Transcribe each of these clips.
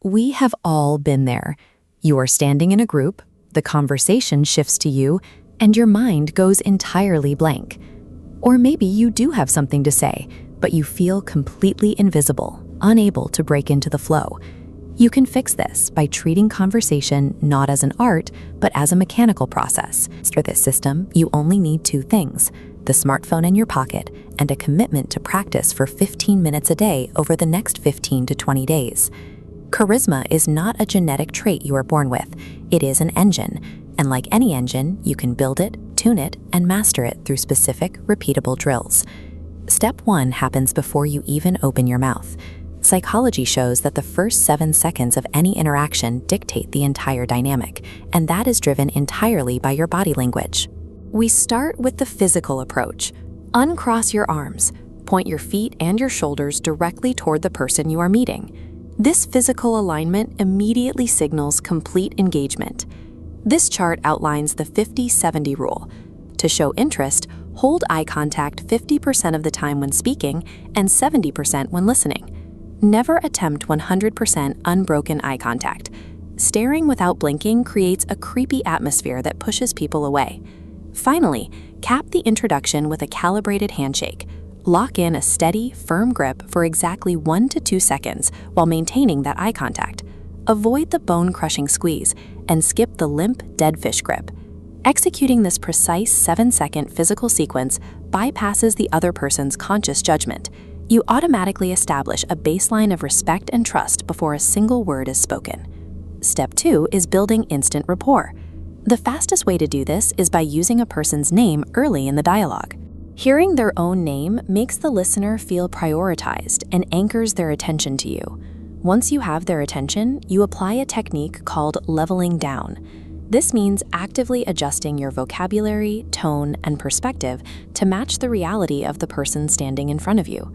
We have all been there. You are standing in a group, the conversation shifts to you, and your mind goes entirely blank. Or maybe you do have something to say, but you feel completely invisible, unable to break into the flow. You can fix this by treating conversation not as an art, but as a mechanical process. For this system, you only need two things: the smartphone in your pocket and a commitment to practice for 15 minutes a day over the next 15 to 20 days. Charisma is not a genetic trait you are born with. It is an engine, and like any engine, you can build it, tune it, and master it through specific, repeatable drills. Step 1 happens before you even open your mouth. Psychology shows that the first 7 seconds of any interaction dictate the entire dynamic, and that is driven entirely by your body language. We start with the physical approach. Uncross your arms. Point your feet and your shoulders directly toward the person you are meeting. This physical alignment immediately signals complete engagement. This chart outlines the 50-70 rule. To show interest, hold eye contact 50% of the time when speaking and 70% when listening. Never attempt 100% unbroken eye contact. Staring without blinking creates a creepy atmosphere that pushes people away. Finally, cap the introduction with a calibrated handshake. Lock in a steady, firm grip for exactly 1 to 2 seconds while maintaining that eye contact. Avoid the bone-crushing squeeze and skip the limp, dead fish grip. Executing this precise 7-second physical sequence bypasses the other person's conscious judgment. You automatically establish a baseline of respect and trust before a single word is spoken. Step 2 is building instant rapport. The fastest way to do this is by using a person's name early in the dialogue. Hearing their own name makes the listener feel prioritized and anchors their attention to you. Once you have their attention, you apply a technique called leveling down. This means actively adjusting your vocabulary, tone, and perspective to match the reality of the person standing in front of you.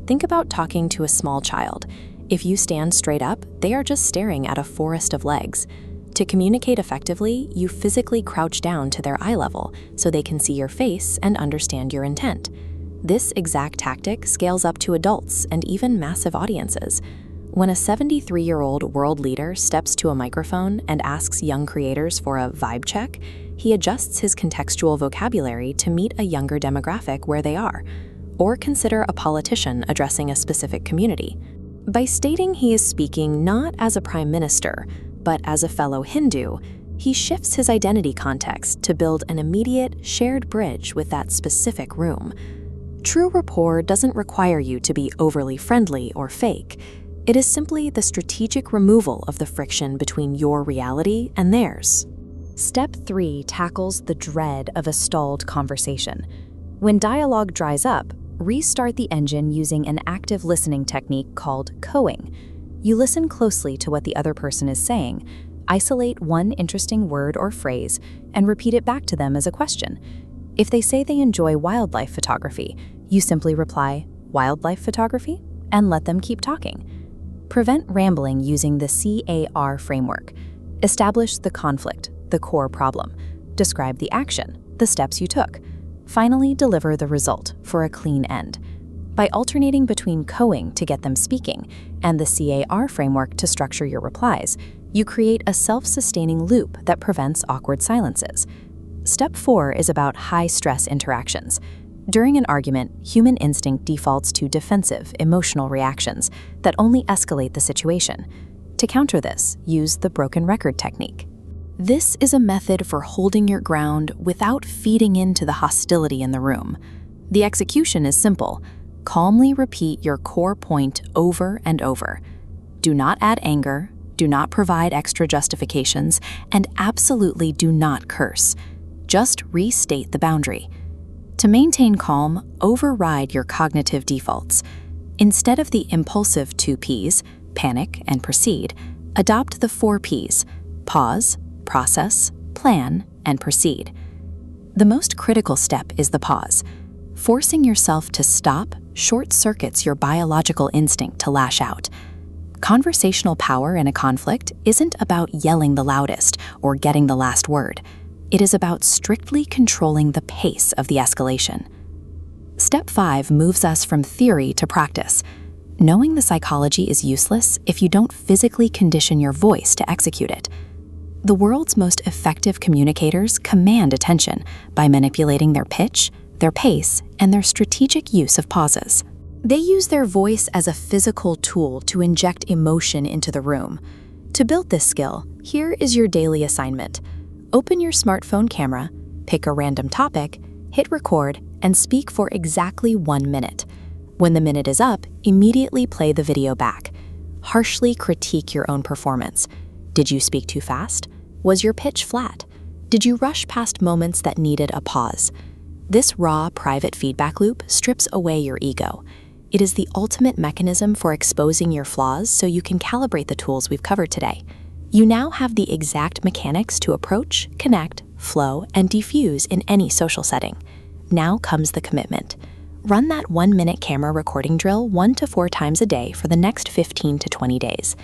Think about talking to a small child. If you stand straight up, they are just staring at a forest of legs. To communicate effectively, you physically crouch down to their eye level so they can see your face and understand your intent. This exact tactic scales up to adults and even massive audiences. When a 73-year-old world leader steps to a microphone and asks young creators for a vibe check, he adjusts his contextual vocabulary to meet a younger demographic where they are. Or consider a politician addressing a specific community. By stating he is speaking not as a prime minister, but as a fellow Hindu, he shifts his identity context to build an immediate, shared bridge with that specific room. True rapport doesn't require you to be overly friendly or fake. It is simply the strategic removal of the friction between your reality and theirs. Step 3 tackles the dread of a stalled conversation. When dialogue dries up, restart the engine using an active listening technique called coing. You listen closely to what the other person is saying, isolate one interesting word or phrase, and repeat it back to them as a question. If they say they enjoy wildlife photography, you simply reply, "Wildlife photography?" and let them keep talking. Prevent rambling using the CAR framework. Establish the conflict, the core problem. Describe the action, the steps you took. Finally, deliver the result for a clean end. By alternating between coing to get them speaking and the CAR framework to structure your replies, you create a self-sustaining loop that prevents awkward silences. Step 4 is about high-stress interactions. During an argument, human instinct defaults to defensive, emotional reactions that only escalate the situation. To counter this, use the broken record technique. This is a method for holding your ground without feeding into the hostility in the room. The execution is simple. Calmly repeat your core point over and over. Do not add anger, do not provide extra justifications, and absolutely do not curse. Just restate the boundary. To maintain calm, override your cognitive defaults. Instead of the impulsive 2 Ps, panic and proceed, adopt the 4 Ps, pause, process, plan, and proceed. The most critical step is the pause. Forcing yourself to stop short-circuits your biological instinct to lash out. Conversational power in a conflict isn't about yelling the loudest or getting the last word. It is about strictly controlling the pace of the escalation. Step 5 moves us from theory to practice. knowing the psychology is useless if you don't physically condition your voice to execute it. The world's most effective communicators command attention by manipulating their pitch, their pace, and their strategic use of pauses. They use their voice as a physical tool to inject emotion into the room. To build this skill, here is your daily assignment. Open your smartphone camera, pick a random topic, hit record, and speak for exactly 1 minute. When the minute is up, immediately play the video back. Harshly critique your own performance. Did you speak too fast? Was your pitch flat? Did you rush past moments that needed a pause? This raw, private feedback loop strips away your ego. It is the ultimate mechanism for exposing your flaws so you can calibrate the tools we've covered today. You now have the exact mechanics to approach, connect, flow, and diffuse in any social setting. Now comes the commitment. Run that 1-minute camera recording drill 1 to 4 times a day for the next 15 to 20 days.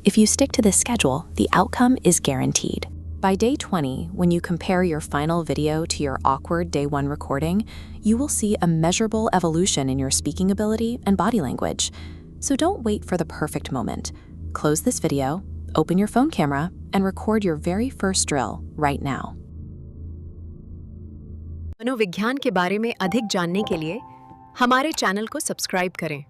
If you stick to this schedule, the outcome is guaranteed. By day 20, when you compare your final video to your awkward day 1 recording, you will see a measurable evolution in your speaking ability and body language. So don't wait for the perfect moment. Close this video, open your phone camera, and record your very first drill right now. मनोविज्ञान के बारे में अधिक जानने के लिए हमारे channel को सब्सक्राइब करें।